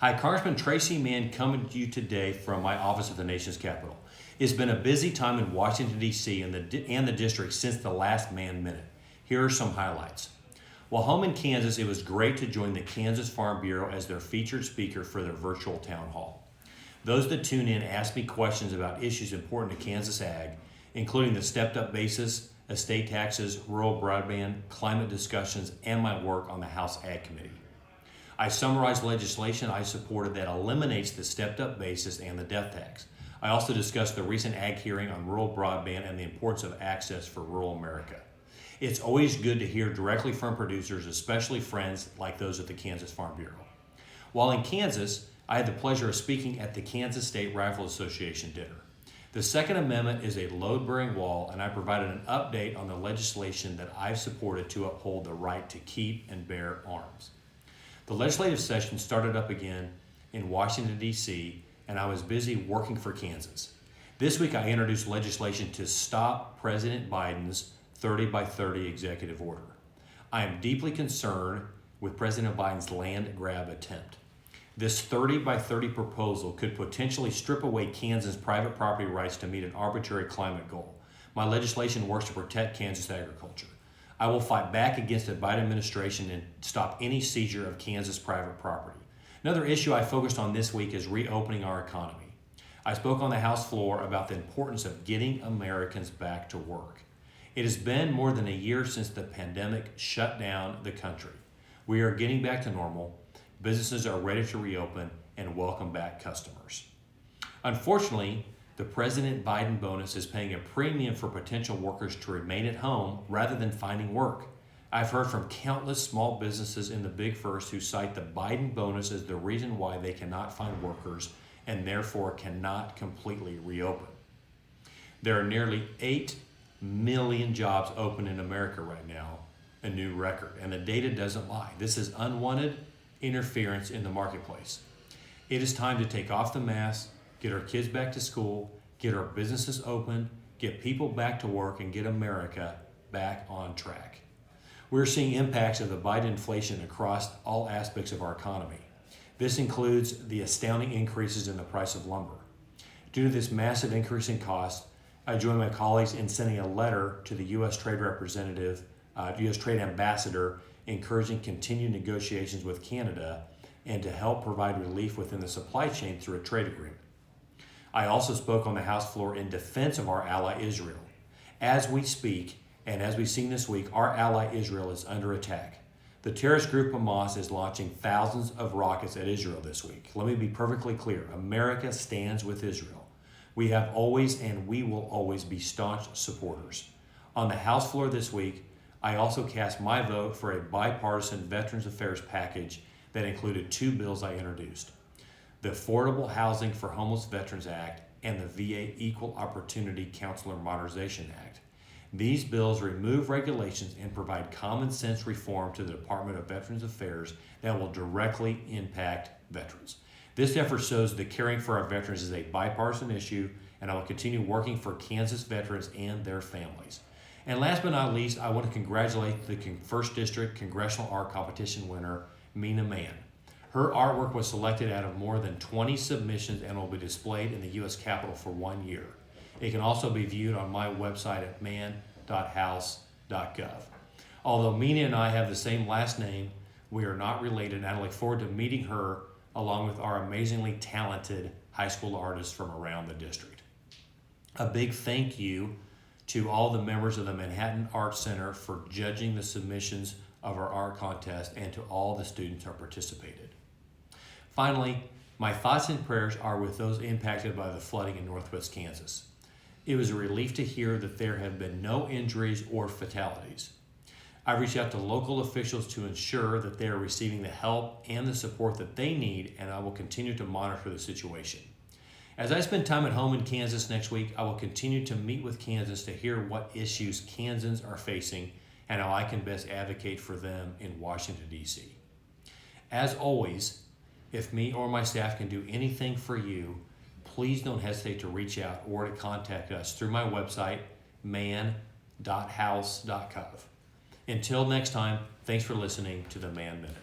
Hi, Congressman Tracy Mann coming to you today from my office at the nation's capital. It's been a busy time in Washington, D.C. and the district since the last Mann Minute. Here are some highlights. While home in Kansas, it was great to join the Kansas Farm Bureau as their featured speaker for their virtual town hall. Those that tune in ask me questions about issues important to Kansas Ag, including the stepped-up basis, estate taxes, rural broadband, climate discussions, and my work on the House Ag Committee. I summarized legislation I supported that eliminates the stepped-up basis and the death tax. I also discussed the recent Ag hearing on rural broadband and the importance of access for rural America. It's always good to hear directly from producers, especially friends like those at the Kansas Farm Bureau. While in Kansas, I had the pleasure of speaking at the Kansas State Rifle Association dinner. The Second Amendment is a load-bearing wall, and I provided an update on the legislation that I've supported to uphold the right to keep and bear arms. The legislative session started up again in Washington, D.C., and I was busy working for Kansas. This week, I introduced legislation to stop President Biden's 30 by 30 executive order. I am deeply concerned with President Biden's land grab attempt. This 30 by 30 proposal could potentially strip away Kansas' private property rights to meet an arbitrary climate goal. My legislation works to protect Kansas agriculture. I will fight back against the Biden administration and stop any seizure of Kansas private property. Another issue I focused on this week is reopening our economy. I spoke on the House floor about the importance of getting Americans back to work. It has been more than a year since the pandemic shut down the country. We are getting back to normal. Businesses are ready to reopen and welcome back customers. Unfortunately, the President Biden bonus is paying a premium for potential workers to remain at home rather than finding work. I've heard from countless small businesses in the Big First who cite the Biden bonus as the reason why they cannot find workers and therefore cannot completely reopen. There are nearly 8 million jobs open in America right now, a new record, and the data doesn't lie. This is unwanted interference in the marketplace. It is time to take off the mask, get our kids back to school, get our businesses open, get people back to work, and get America back on track. We're seeing impacts of the Biden inflation across all aspects of our economy. This includes the astounding increases in the price of lumber. Due to this massive increase in cost, I joined my colleagues in sending a letter to the U.S. Trade Ambassador, encouraging continued negotiations with Canada and to help provide relief within the supply chain through a trade agreement. I also spoke on the House floor in defense of our ally Israel. As we speak, and as we've seen this week, our ally Israel is under attack. The terrorist group Hamas is launching thousands of rockets at Israel this week. Let me be perfectly clear. America stands with Israel. We have always and we will always be staunch supporters. On the House floor this week, I also cast my vote for a bipartisan Veterans Affairs package that included 2 bills I introduced: the Affordable Housing for Homeless Veterans Act and the VA Equal Opportunity Counselor Modernization Act. These bills remove regulations and provide common sense reform to the Department of Veterans Affairs that will directly impact veterans. This effort shows that caring for our veterans is a bipartisan issue, and I will continue working for Kansas veterans and their families. And last but not least, I want to congratulate the 1st District Congressional Art Competition winner, Mann. Her artwork was selected out of more than 20 submissions and will be displayed in the U.S. Capitol for 1 year. It can also be viewed on my website at man.house.gov. Although Mina and I have the same last name, we are not related, and I look forward to meeting her along with our amazingly talented high school artists from around the district. A big thank you to all the members of the Manhattan Art Center for judging the submissions of our art contest and to all the students who participated. Finally, my thoughts and prayers are with those impacted by the flooding in Northwest Kansas. It was a relief to hear that there have been no injuries or fatalities. I reached out to local officials to ensure that they are receiving the help and the support that they need, and I will continue to monitor the situation. As I spend time at home in Kansas next week, I will continue to meet with Kansas to hear what issues Kansans are facing and how I can best advocate for them in Washington, D.C. As always, if me or my staff can do anything for you, please don't hesitate to reach out or to contact us through my website, man.house.gov. Until next time, thanks for listening to the Mann Minute.